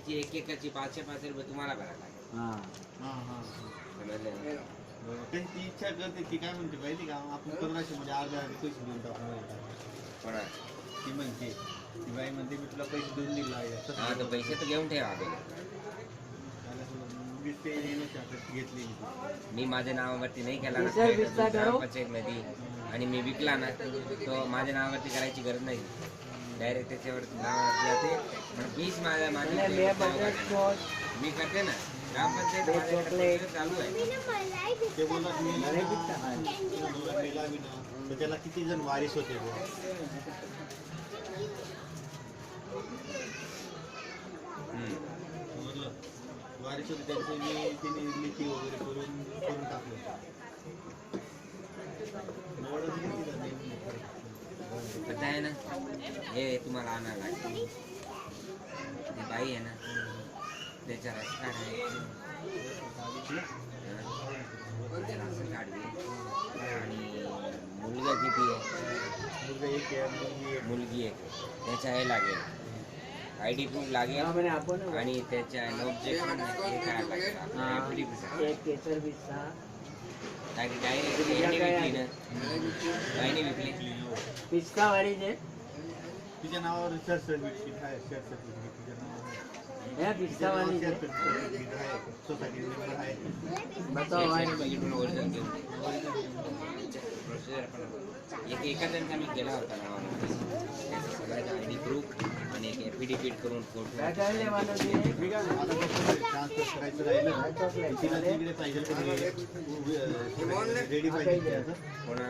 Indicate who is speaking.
Speaker 1: त्याची एक एकाची 500 रुपये तुम्हाला भरायला लागेल.
Speaker 2: हा
Speaker 1: समजलं ना?
Speaker 3: त्यांची इच्छा करते ती काय म्हणते माहिती का आपण 1500 मध्ये अर्धा पैसे देऊन टाकू.
Speaker 1: कोणा
Speaker 3: ती म्हणते ती बाई म्हणते मी तुला पैसे देऊन दिले
Speaker 1: हा तर पैसे तर घेऊन ठेवा अगोदर.
Speaker 3: घेतली
Speaker 1: मी माझ्या नावावरती नाही केला ना
Speaker 2: विचार विस्तार करो.
Speaker 1: ग्रामपंचायतमध्ये आणि मी विकला ना तो माझ्या नावावरती करायची गरज नाही. डायरेक्ट त्याच्यावरती नावावरती जाते. मग मीच माझ्या मी करते ना ग्रामपंचायत चालू आहे.
Speaker 3: ते बोलत मी तर त्याला किती जण वारीस होते वारीस होते त्यांचे मी तिने लिखी वगैरे करून टाकलं.
Speaker 1: पता आहे ना हे तुम्हाला आणायला लागेल. ती बाई आहे ना त्याच्या राशन कार्ड आहे त्याचं राशन कार्ड घे आणि मुलगा किती आहे मुलगी एक त्याच्या हे लागेल ID प्रूफ लागेल आणि त्याच्या ऑब्जेक्शन हे काय लागेल डायरेक्ट विकली ना बाईने विकली
Speaker 2: पिस्तावाडीचे
Speaker 3: तिच्या नावावर शेअर सर्टिफिकेट आहे. शेअर सर्टिफिकेट तिच्या नावावर
Speaker 2: ह्या पिस्तावाडीचे
Speaker 3: शेअर सर्टिफिकेट आहे. सोसायटी मेंबर आहे.
Speaker 1: ओरिजिनल घेऊन प्रोसिजर पण एका त्यांचा मी केला होता नावामध्ये त्याचा सगळ्याचा ID प्रूफ आणि एक एफिडेविट करून कोर्ट
Speaker 3: ट्रान्सफर करायचं राहिलं तिला तिकडे पाहिजे रेडी पाहिजे
Speaker 1: कोणा